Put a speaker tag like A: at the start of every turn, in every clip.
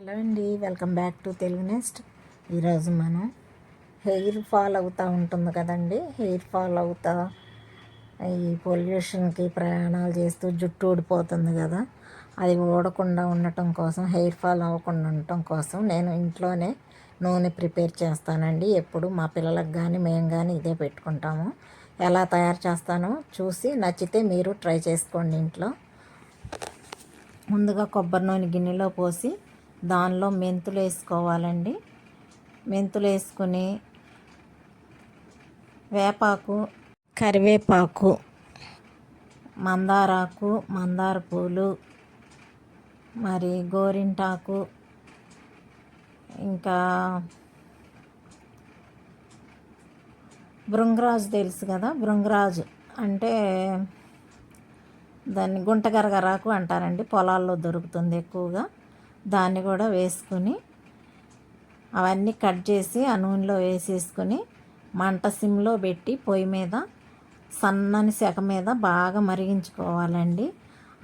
A: Hello అండి, welcome back to Telugu nest. ఈరోజు మనం హెయిర్ ఫాల్ అవుతూ ఉంటుంది కదండి. హెయిర్ ఫాల్ అవుతా ఈ పొల్యూషన్కి ప్రయాణాలు చేస్తూ జుట్టు ఊడిపోతుంది కదా, అది ఊడకుండా ఉండటం కోసం, హెయిర్ ఫాల్ అవ్వకుండా ఉండటం కోసం నేను ఇంట్లోనే నూనె ప్రిపేర్ చేస్తానండి. ఎప్పుడు మా పిల్లలకు కానీ మేము కానీ ఇదే పెట్టుకుంటాము. ఎలా తయారు చేస్తానో చూసి నచ్చితే మీరు ట్రై చేసుకోండి ఇంట్లో. ముందుగా కొబ్బరి నూనె గిన్నెలో పోసి దానిలో మెంతులు వేసుకోవాలండి. మెంతులు వేసుకుని వేపాకు, కరివేపాకు, మందారాకు, మందార పూలు, మరి గోరింటాకు, ఇంకా భృంగరాజు తెలుసు కదా. భృంగరాజు అంటే దాన్ని గుంటగరగరాకు అంటారండి, పొలాల్లో దొరుకుతుంది ఎక్కువగా. దాన్ని కూడా వేసుకుని అవన్నీ కట్ చేసి ఆ నూనెలో వేసేసుకొని మంట సిమ్లో పెట్టి పొయ్యి మీద సన్నని సెక మీద బాగా మరిగించుకోవాలండి.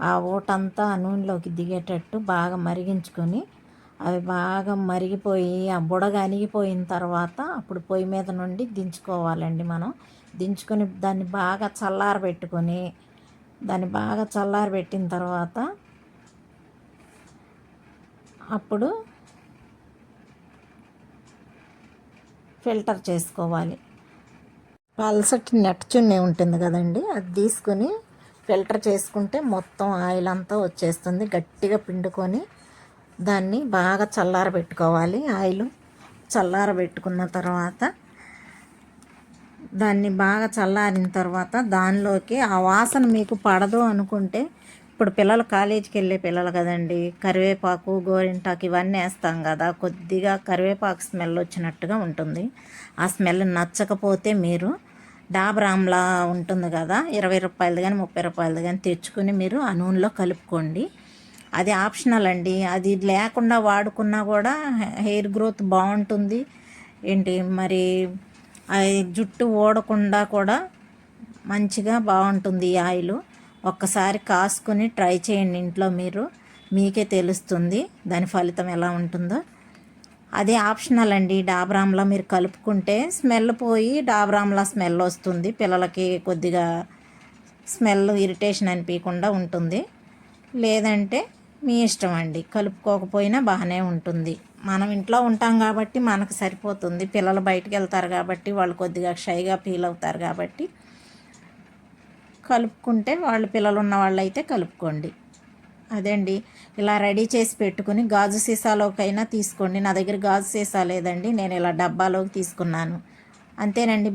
A: ఆ ఊటంతా ఆ నూనెలోకి దిగేటట్టు బాగా మరిగించుకొని అవి బాగా మరిగిపోయి ఆ బుడగ అణిగిపోయిన తర్వాత అప్పుడు పొయ్యి మీద నుండి దించుకోవాలండి. మనం దించుకొని దాన్ని బాగా చల్లారబెట్టుకొని పెట్టిన తర్వాత అప్పుడు ఫిల్టర్ చేసుకోవాలి. పల్సటి నెట్ చున్నీ ఉంటుంది కదండి, అది తీసుకుని ఫిల్టర్ చేసుకుంటే మొత్తం ఆయిల్ అంతా వచ్చేస్తుంది. గట్టిగా పిండుకొని దాన్ని బాగా చల్లారబెట్టుకోవాలి. ఆయిల్ చల్లారబెట్టుకున్న తర్వాత దాన్ని బాగా చల్లారిన తర్వాత దానిలోకి ఆ వాసన మీకు పడదు అనుకుంటే, ఇప్పుడు పిల్లలు కాలేజీకి వెళ్ళే పిల్లలు కదండి, కరివేపాకు, గోరింటాకు ఇవన్నీ వేస్తాం కదా, కొద్దిగా కరివేపాకు స్మెల్ వచ్చినట్టుగా ఉంటుంది. ఆ స్మెల్ నచ్చకపోతే మీరు డాబర్ ఆమ్లా ఉంటుంది కదా, 20 రూపాయలది కానీ 30 రూపాయలది కానీ తెచ్చుకుని మీరు ఆ నూనెలో కలుపుకోండి. అది ఆప్షనల్ అండి. అది లేకుండా వాడుకున్నా కూడా హెయిర్ గ్రోత్ బాగుంటుంది. మరి అది జుట్టు ఊడకుండా కూడా మంచిగా బాగుంటుంది ఈ ఆయిల్. ఒక్కసారి కాసుకొని ట్రై చేయండి ఇంట్లో, మీకే తెలుస్తుంది దాని ఫలితం ఎలా ఉంటుందో. అది ఆప్షనల్ అండి. డాబర్ ఆమ్లా మీరు కలుపుకుంటే స్మెల్ పోయి డాబర్ ఆమ్లా స్మెల్ వస్తుంది. పిల్లలకి కొద్దిగా స్మెల్ ఇరిటేషన్ అనిపించకుండా ఉంటుంది. లేదంటే మీ ఇష్టం అండి, కలుపుకోకపోయినా బాగానే ఉంటుంది. మనం ఇంట్లో ఉంటాం కాబట్టి మనకు సరిపోతుంది. పిల్లలు బయటికి వెళ్తారు కాబట్టి వాళ్ళు కొద్దిగా షైగా ఫీల్ అవుతారు కాబట్టి కలుపుకుంటే, వాళ్ళు పిల్లలు ఉన్న వాళ్ళు అయితే కలుపుకోండి. అదండి, ఇలా రెడీ చేసి పెట్టుకుని గాజు సీసాలోకైనా తీసుకోండి. నా దగ్గర గాజు సీసా లేదండి, నేను ఇలా డబ్బాలోకి తీసుకున్నాను. అంతేనండి.